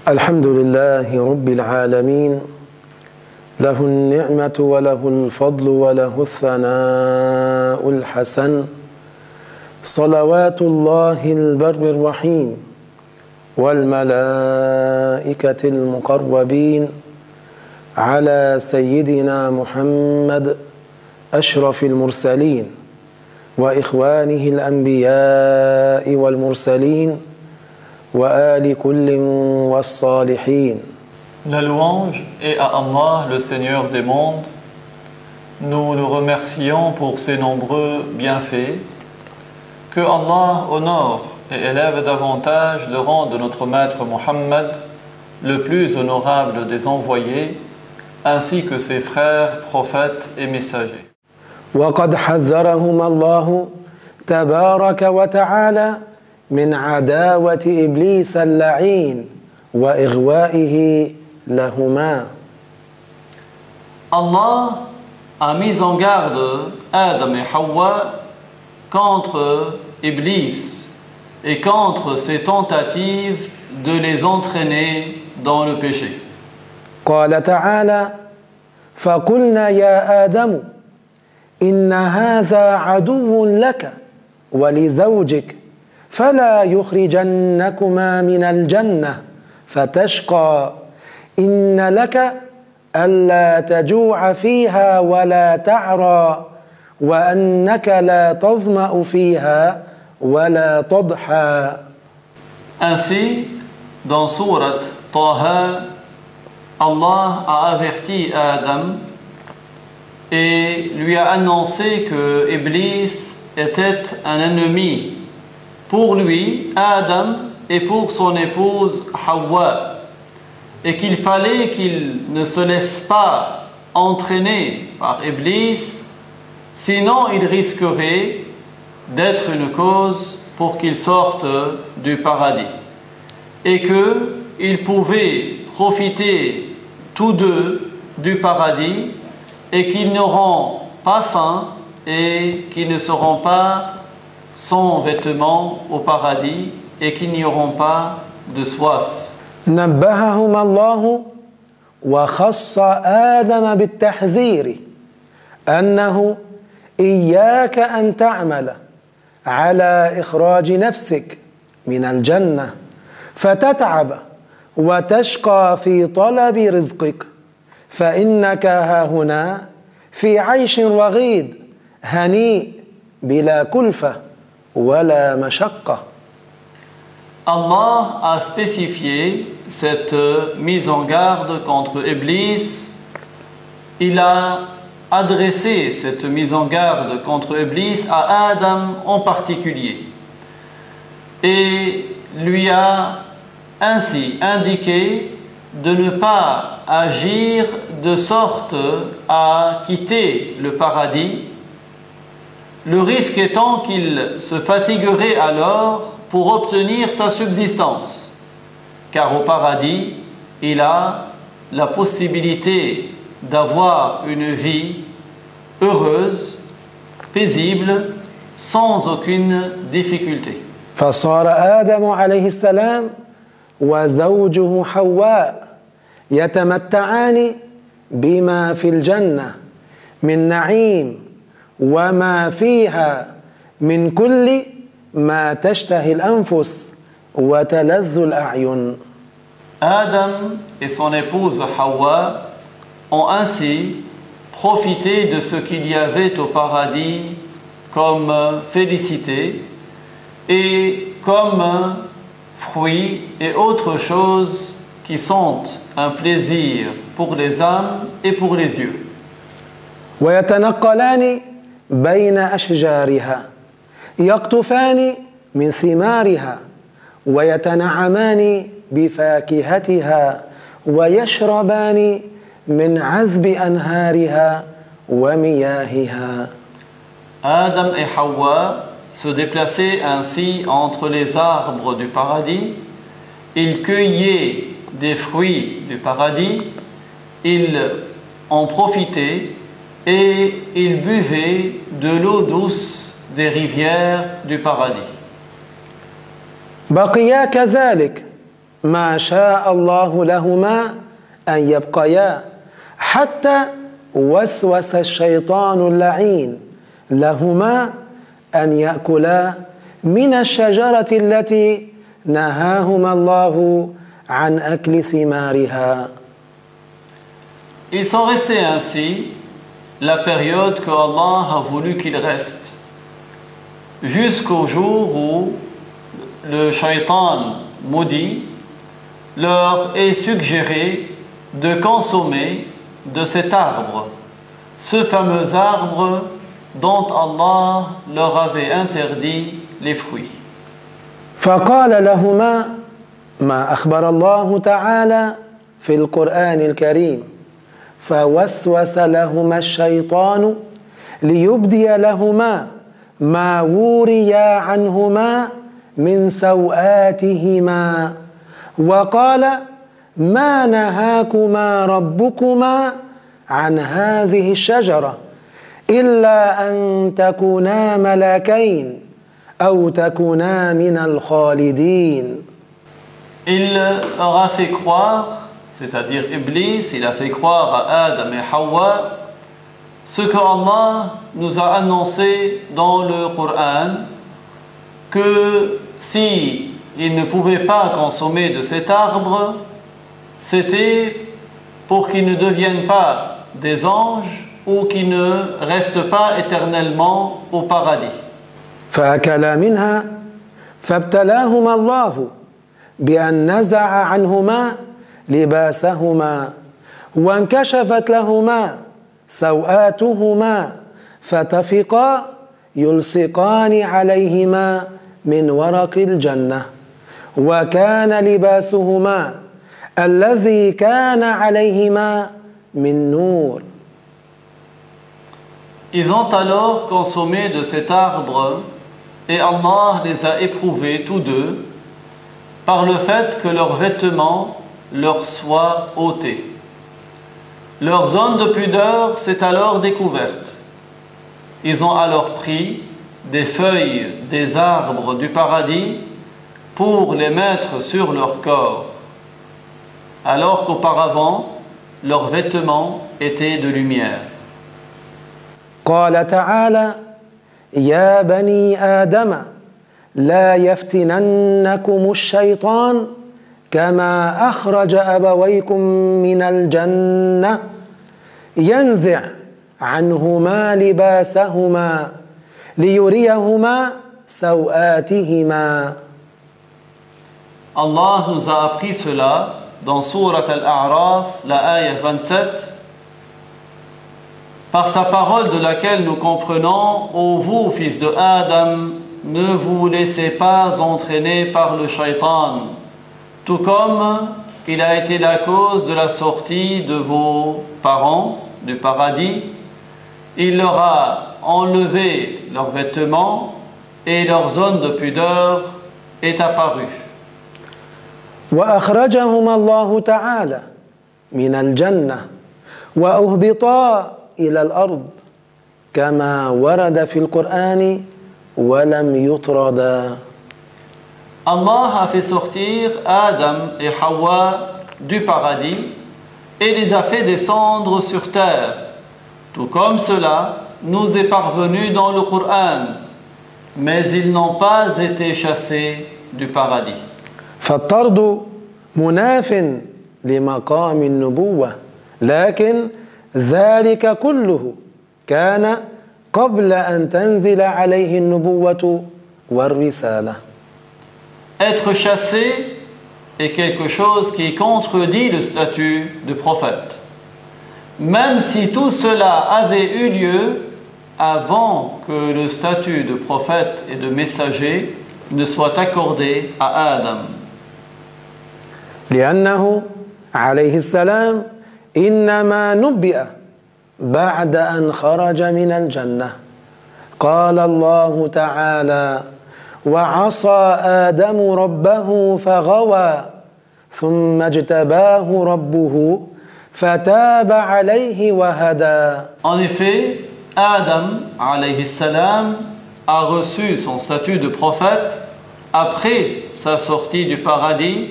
الحمد لله رب العالمين له النعمة وله الفضل وله الثناء الحسن صلوات الله البر الرحيم والملائكة المقربين على سيدنا محمد أشرف المرسلين وإخوانه الأنبياء والمرسلين وآل كل والصالحين. La louange est à Allah, le Seigneur des mondes. Nous le remercions pour ses nombreux bienfaits. Que Allah honore et élève davantage le rang de notre maître Mohammed, le plus honorable des envoyés, ainsi que ses frères, prophètes et messagers. وقد حذرهم الله تبارك وتعالى من عداوة إبليس اللعين وإغوائه لهما. Allah a mis en garde Adam et Hawa contre Iblis et contre ses tentatives de les entraîner dans le péché. قال تعالى: فقلنا يا آدم إن هذا عدو لك ولزوجك فلا يخرجنكما من الجنة فتشقى إن لك ألا تجوع فيها ولا تعرى وأنك لا تظمأ فيها ولا تضحى. Ainsi, dans sourate Taha, Allah a averti Adam et lui a annoncé que Iblis était un ennemi pour lui, Adam, et pour son épouse Hawa, et qu'il fallait qu'il ne se laisse pas entraîner par Iblis, sinon il risquerait d'être une cause pour qu'il sorte du paradis, et qu'ils pouvaient profiter tous deux du paradis, et qu'ils n'auront pas faim et qu'ils ne seront pas sans vêtements au paradis et qu'ils n'y auront pas de soif. نبههما الله وخص آدم بالتحذير أنه إياك أن تعمل على إخراج نفسك من الجنة فتتعب وتشقى في طلب رزقك فإنك هاهنا في عيش رغيد هنيء بلا كلفة ولا مشقة. Allah a spécifié cette mise en garde contre Iblis. Il a adressé cette mise en garde contre Iblis à Adam en particulier et lui a ainsi indiqué de ne pas agir de sorte à quitter le paradis, le risque étant qu'il se fatiguerait alors pour obtenir sa subsistance, car au paradis, il a la possibilité d'avoir une vie heureuse, paisible, sans aucune difficulté. فصار آدم عليه السلام وزوجه حواء يتمتعان بما في الجنة من نعيم وما فيها من كل ما تشتهي الأنفس وتلذ الأعين. Adam et son épouse Hawa ont ainsi profité de ce qu'il y avait au paradis comme félicité et comme fruits et autres choses qui sont un plaisir pour les âmes et pour les yeux. ويتنقلان بين أشجارها يقطفان من ثمارها ويتنعمان بفاكهتها ويشربان من عذب أنهارها ومياهها. Adam et Hawa se déplaçaient ainsi entre les arbres du paradis, ils cueillaient des fruits du paradis, ils en profitaient et ils buvaient de l'eau douce des rivières du paradis. بقيا كذلك ما شاء الله لهما أن يبقيا حتى وسوس الشيطان اللعين لهما أن يأكلا من الشجرة التي نهاهما الله عن أكل ثمارها. Ils sont restés ainsi la période que Allah a voulu qu'ils restent, jusqu'au jour où le shaitan maudit leur est suggéré de consommer de cet arbre, ce fameux arbre dont Allah leur avait interdit les fruits. فقال لهما ما أخبر الله تعالى في القرآن الكريم فوسوس لهما الشيطان ليبدي لهما ما وريا عنهما من سوآتهما وقال ما نهاكما ربكما عن هذه الشجرة إلا أن تكونا ملكين أو تكونا من الخالدين. Il leur a fait croire, c'est-à-dire Iblis, il a fait croire à Adam et Hawa ce que Allah nous a annoncé dans le Coran, que si ils ne pouvaient pas consommer de cet arbre, c'était pour qu'ils ne deviennent pas des anges ou qu'ils ne restent pas éternellement au paradis. فأكلا منها فابتلاهما الله بأن نزع عنهما لباسهما وانكشفت لهما سوآتهما فتفقا يلصقان عليهما من ورق الجنة وكان لباسهما الذي كان عليهما من نور. Ils ont alors consommé de cet arbre et Allah les a éprouvés tous deux par le fait que leurs vêtements leur soient ôtés. Leur zone de pudeur s'est alors découverte. Ils ont alors pris des feuilles des arbres du paradis pour les mettre sur leur corps, alors qu'auparavant leurs vêtements étaient de lumière. قال تعالى يا بني آدم لا يفتننكم الشيطان كما أخرج أبويكم من الجنة ينزع عنهما لباسهما ليريهما سوآتهما. Allah nous a appris cela dans Surat Al-A'raf, la ayah 27, par sa parole de laquelle nous comprenons: ô vous, fils de Adam, ne vous laissez pas entraîner par le shaitan, tout comme il a été la cause de la sortie de vos parents du paradis. Il leur a enlevé leurs vêtements et leur zone de pudeur est apparue. وأخرجهما الله تعالى من الجنة وأهبطا إلى الأرض كما ورد في القرآن ولم يطردا. Allah a fait sortir Adam et Hawa du paradis et les a fait descendre sur terre, tout comme cela nous est parvenu dans le Coran, mais ils n'ont pas été chassés du paradis. فالطرد مناف لمقام النبوة لكن ذلك كله كان قبل أن تنزل عليه النبوة والرسالة. Être chassé est quelque chose qui contredit le statut de prophète, même si tout cela avait eu lieu avant que le statut de prophète et de messager ne soit accordé à Adam. لأنه عليه السلام إنما نبئ بعد أن خرج من الجنة قال الله تعالى وعصى آدم ربه فغوى ثم اجتباه ربه فتاب عليه وهدى. En effet, Adam alayhi salam a reçu son statut de prophète après sa sortie du paradis,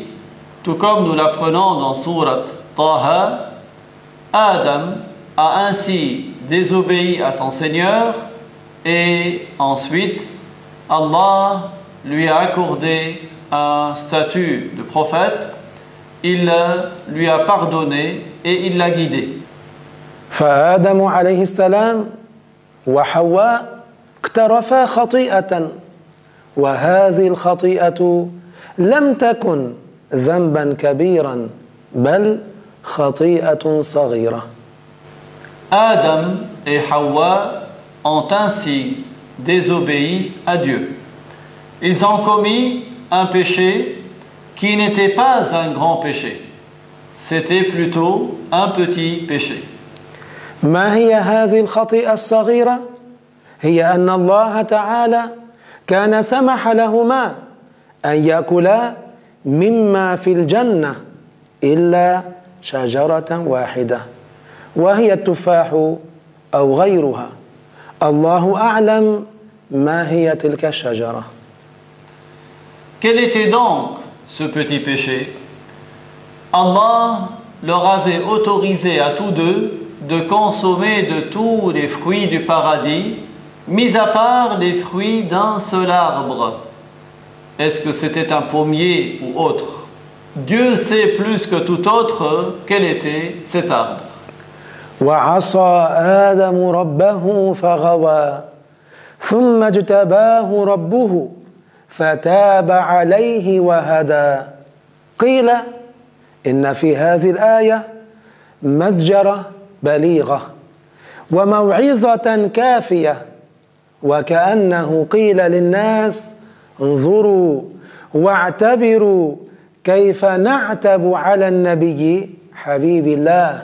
tout comme nous l'apprenons dans Surat Taha. Adam a ainsi désobéi à son Seigneur et ensuite Allah lui a accordé un statut de prophète, il lui a pardonné et il l'a guidé. فآدم عليه السلام وحواء اقترفا خطيئة وهذه الخطيئة لم تكن ذنبا كبيرا بل خطيئة صغيرة. Adam et Hawa ont ainsi désobéi à Dieu. Ils ont commis un péché qui n'était pas un grand péché. C'était plutôt un petit péché. ما هي هذه الخطيئة الصغيرة؟ هي أن الله تعالى كان سمح لهما أن يأكلا مما في الجنة إلا شجرة واحدة وهي التفاح أو غيرها. الله أعلم ما هي تلك الشجرة. Quel était donc ce petit péché? Allah leur avait autorisé à tous deux de consommer de tous les fruits du paradis, mis à part les fruits d'un seul arbre. Est-ce que c'était un pommier ou autre? Dieu sait plus que tout autre quel était cet arbre. وعصى آدم ربه فغوى ثم اجتباه ربه فتاب عليه وهدى. قيل إن في هذه الآية مزجرة بليغة وموعظة كافية وكأنه قيل للناس انظروا واعتبروا كيف نعتب على النبي حبيب الله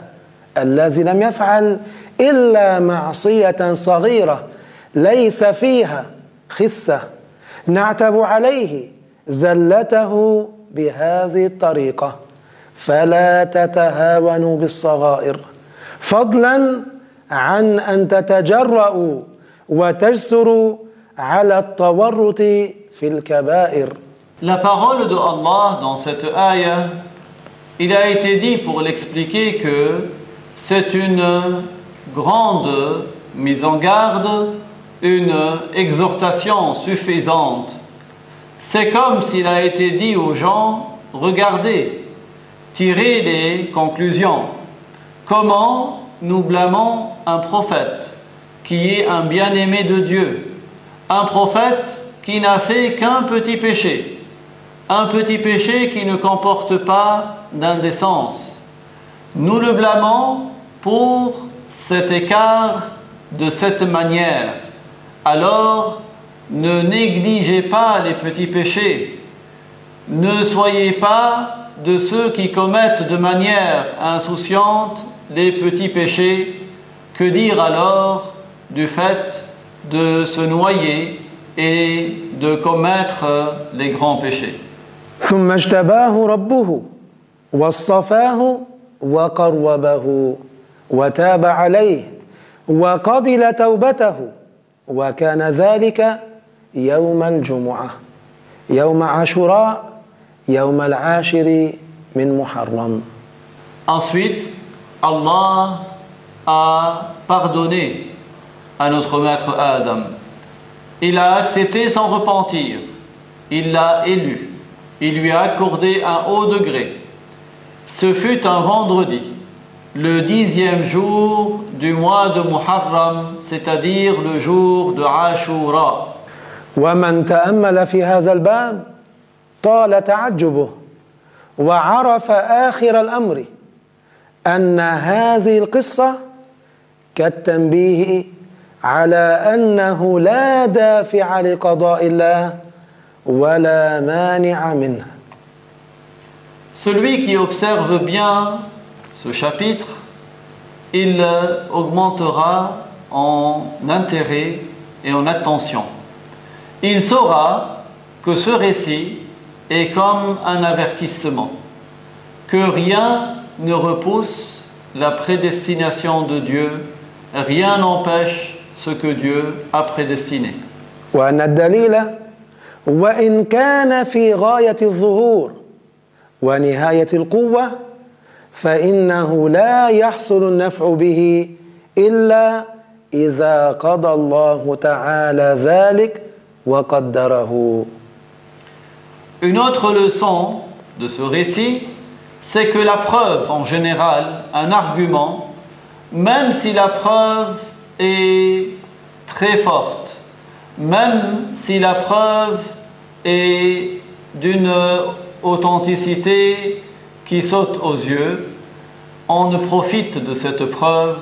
الذي لم يفعل إلا معصية صغيرة ليس فيها خسة نعتب عليه زلته بهذه الطريقة فلا تتهاونوا بالصغائر فضلا عن أن تتجرؤوا وتجسروا على التورط في الكبائر. La parole de Allah dans cette ayah, il a été dit pour l'expliquer que c'est une grande mise en garde, une exhortation suffisante. C'est comme s'il a été dit aux gens, regardez, tirez les conclusions. Comment nous blâmons un prophète qui est un bien-aimé de Dieu, un prophète qui n'a fait qu'un petit péché, un petit péché qui ne comporte pas d'indécence. Nous le blâmons pour cet écart de cette manière. Alors, ne négligez pas les petits péchés. Ne soyez pas de ceux qui commettent de manière insouciante les petits péchés. Que dire alors du fait de se noyer et de commettre les grands péchés? ثم اجتباه ربه واصطفاه وقربه وتاب عليه وقبل توبته وكان ذلك يوم الجمعة يوم عاشوراء يوم العاشر من محرم. Ensuite, Allah a pardonné à notre maître Adam. Il a accepté sans repentir. Il l'a élu. Il lui a accordé un haut degré. Ce fut un vendredi, le 10e jour du mois de Muharram, c'est-à-dire le jour de Ashura. ومن تأمل في هذا الباب طال تعجبه وعرف آخر الأمر أن هذه القصة كالتنبيه على أنه لا دافع لقضاء الله ولا مانع منه. Celui qui observe bien ce chapitre, il augmentera en intérêt et en attention. Il saura que ce récit est comme un avertissement, que rien ne repousse la prédestination de Dieu, rien n'empêche ce que Dieu a prédestiné. وأن الدليل وإن كان في غاية الظهور ونهاية القوة فإنه لا يحصل النفع به إلا إذا قضى الله تعالى ذلك وقدره. Une autre leçon de ce récit, c'est que la preuve en général, un argument, même si la preuve est très forte, même si la preuve est d'une authenticité qui saute aux yeux, on ne profite de cette preuve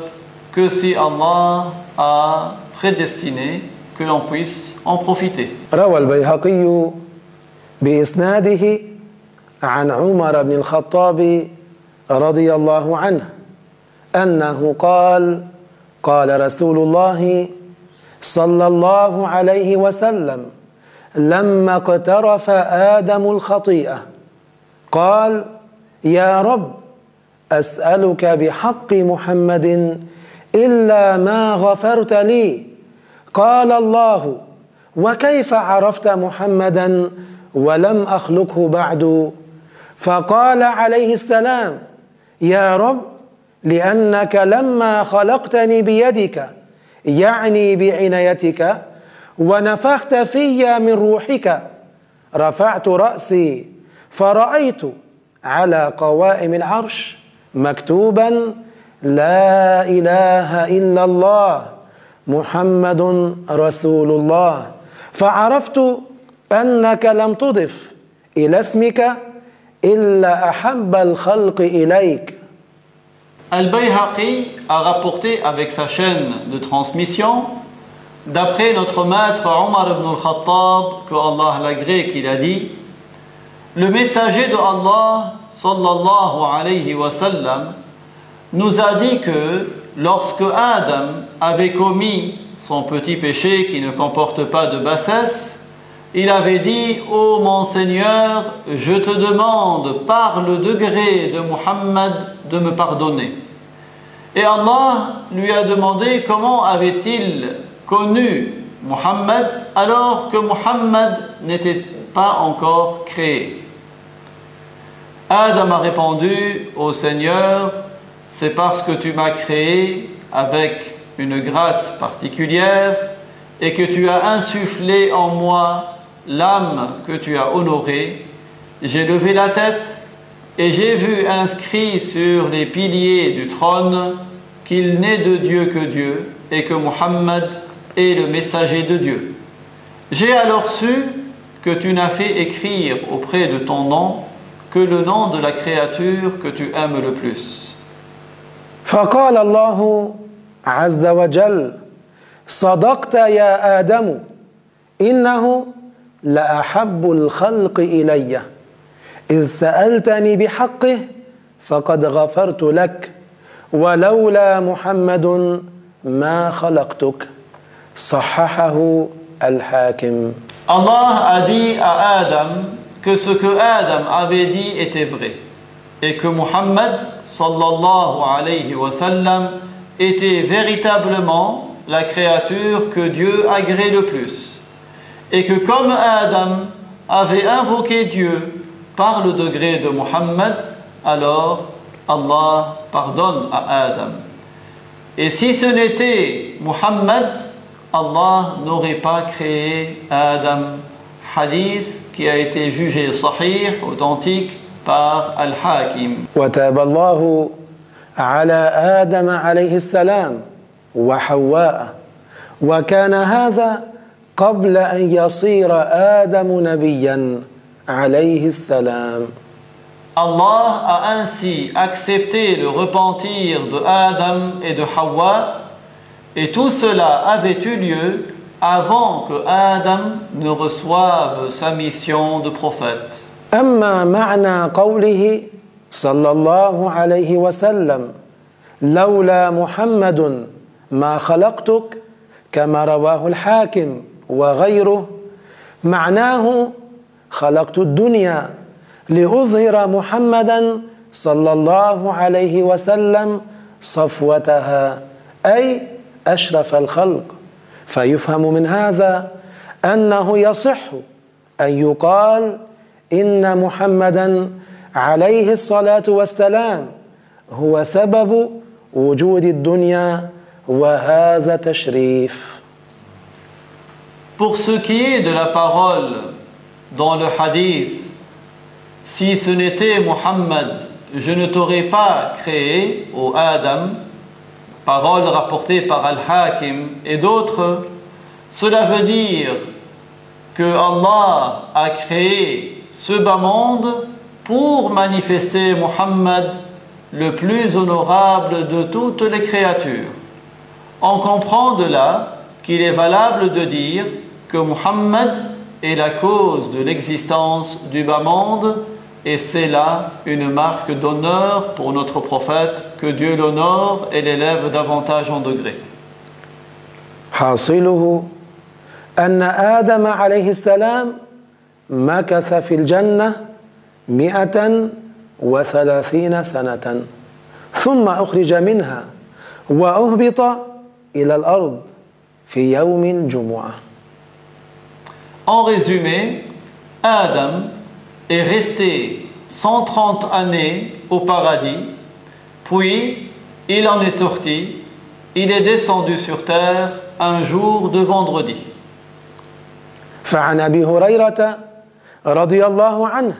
que si Allah a prédestiné que l'on puisse en profiter. روى البيهقي بإسناده عن عمر بن الخطاب رضي الله عنه أنه قال قال رسول الله صلى الله عليه وسلم لما اقترف آدم الخطيئة قال يا رب أسألك بحق محمد إلا ما غفرت لي قال الله وكيف عرفت محمدا ولم أخلقه بعد فقال عليه السلام يا رب لأنك لما خلقتني بيدك يعني بعنايتك ونفخت في من روحك رفعت رأسي فرأيت على قوائم العرش مكتوبا لا إله إلا الله محمد رسول الله فعرفت أنك لم تضف إلى اسمك إلا أحب الخلق إليك. Al-Bayhaqi a rapporté avec sa chaîne de transmission, d'après notre maître Omar ibn al-Khattab, que Allah l'agrée, qu'il a dit: le messager de Allah sallallahu alayhi wa sallam nous a dit que lorsque Adam avait commis son petit péché qui ne comporte pas de bassesse, il avait dit: ô mon Seigneur, je te demande par le degré de Muhammad de me pardonner. Et Allah lui a demandé comment avait-il connu Muhammad alors que Muhammad n'était pas encore créé. Adam a répondu: ô Seigneur, c'est parce que tu m'as créé avec une grâce particulière et que tu as insufflé en moi l'âme que tu as honorée. J'ai levé la tête et j'ai vu inscrit sur les piliers du trône qu'il n'est de Dieu que Dieu et que Muhammad est le messager de Dieu. J'ai alors su que tu n'as fait écrire auprès de ton nom que le nom de la créature que tu aimes le plus. فقال الله عز وجل صدقت يا آدم إنه لأحب الخلق إلي إذ سألتني بحقه فقد غفرت لك ولولا محمد ما خلقتك صححه الحاكم. Allah a dit à Adam que ce que Adam avait dit était vrai et que Muhammad sallallahu alayhi wa sallam était véritablement la créature que Dieu agrée le plus et que comme Adam avait invoqué Dieu par le degré de Muhammad, alors Allah pardonne à Adam. Et si ce n'était Muhammad, Allah n'aurait pas créé Adam. Hadith qui a été jugé sahih, authentique, par Al-Hakim. وتاب الله على آدم عليه السلام وحواء وكان هذا قبل أن يصير آدم نبيا عليه السلام. Allah a ainsi accepté le repentir de Adam et de Hawa, et tout cela avait eu lieu avant que Adam ne reçoive sa mission de prophète. أما معنى قوله صلى الله عليه وسلم لولا محمد ما خلقتك كما رواه الحاكم وغيره معناه خلقت الدنيا لأظهر محمدا صلى الله عليه وسلم صفوتها أي أشرف الخلق. فيفهم من هذا أنه يصح أن يقال إن محمدا عليه الصلاة والسلام هو سبب وجود الدنيا وهذا تشريف. Pour ce qui est de la parole dans le hadith, si ce n'était Muhammad, je ne t'aurais pas créé, ô Adam, parole rapportée par Al-Hakim et d'autres, cela veut dire que Allah a créé ce bas monde pour manifester Muhammad, le plus honorable de toutes les créatures. On comprend de là qu'il est valable de dire que Muhammad est la cause de l'existence du bas monde, et c'est là une marque d'honneur pour notre prophète, que Dieu l'honore et l'élève davantage en degrés. حاصله أن آدم عليه السلام مكث في الجنة 130 سنة ثم أخرج منها وأهبط إلى الأرض في يوم الجمعة. En résumé, Adam est resté 130 années au paradis, puis il en est sorti, il est descendu sur terre un jour de vendredi. فعن أبي هريرة رضي الله عنه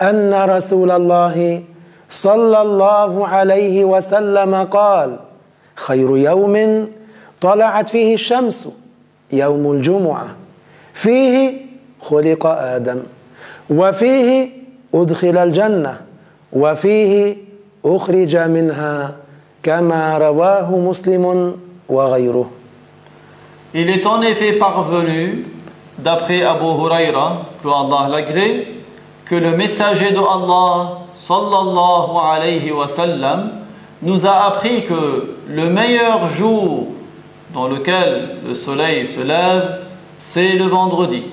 أن رسول الله صلى الله عليه وسلم قال: خير يوم طلعت فيه الشمس يوم الجمعة فيه خلق آدم وفيه أدخل الجنة وفيه أخرج منها كما رواه مسلم وغيره. Il est en effet parvenu, d'après Abu Huraira, que Allah l'agrée, que le messager de Allah sallallahu alayhi wa sallam nous a appris que le meilleur jour dans lequel le soleil se lève, c'est le vendredi.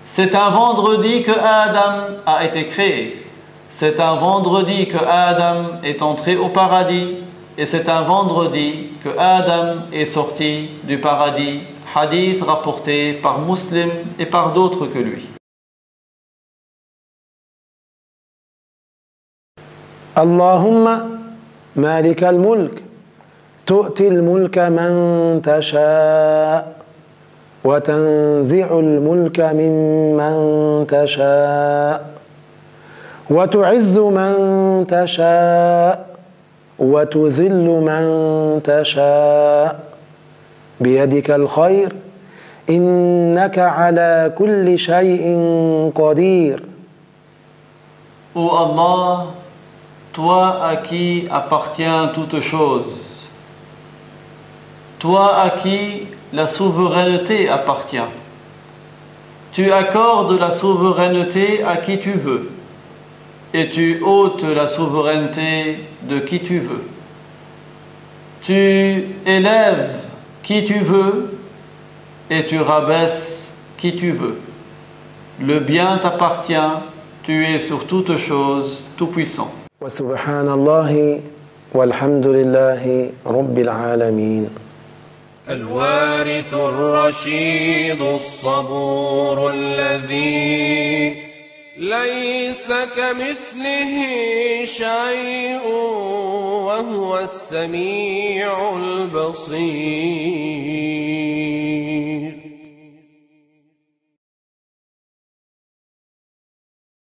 C'est un vendredi que Adam a été créé. C'est un vendredi que Adam est entré au paradis. Et c'est un vendredi que Adam est sorti du paradis. Hadith rapporté par Muslim et par d'autres que lui. اللهم مالك الملك تؤتي الملك من تشاء وتنزع الملك ممن تشاء وتعز من تشاء وتذل من تشاء بيدك الخير إنك على كل شيء قدير. Ô Allah, toi à qui appartient toute chose, toi à qui la souveraineté appartient, tu accordes la souveraineté à qui tu veux et tu ôtes la souveraineté de qui tu veux. Tu élèves qui tu veux et tu rabaisses qui tu veux. Le bien t'appartient, tu es sur toute chose tout puissant. وسبحان الله والحمد لله رب العالمين. الوارث الرشيد الصبور الذي ليس كمثله شيء وهو السميع البصير.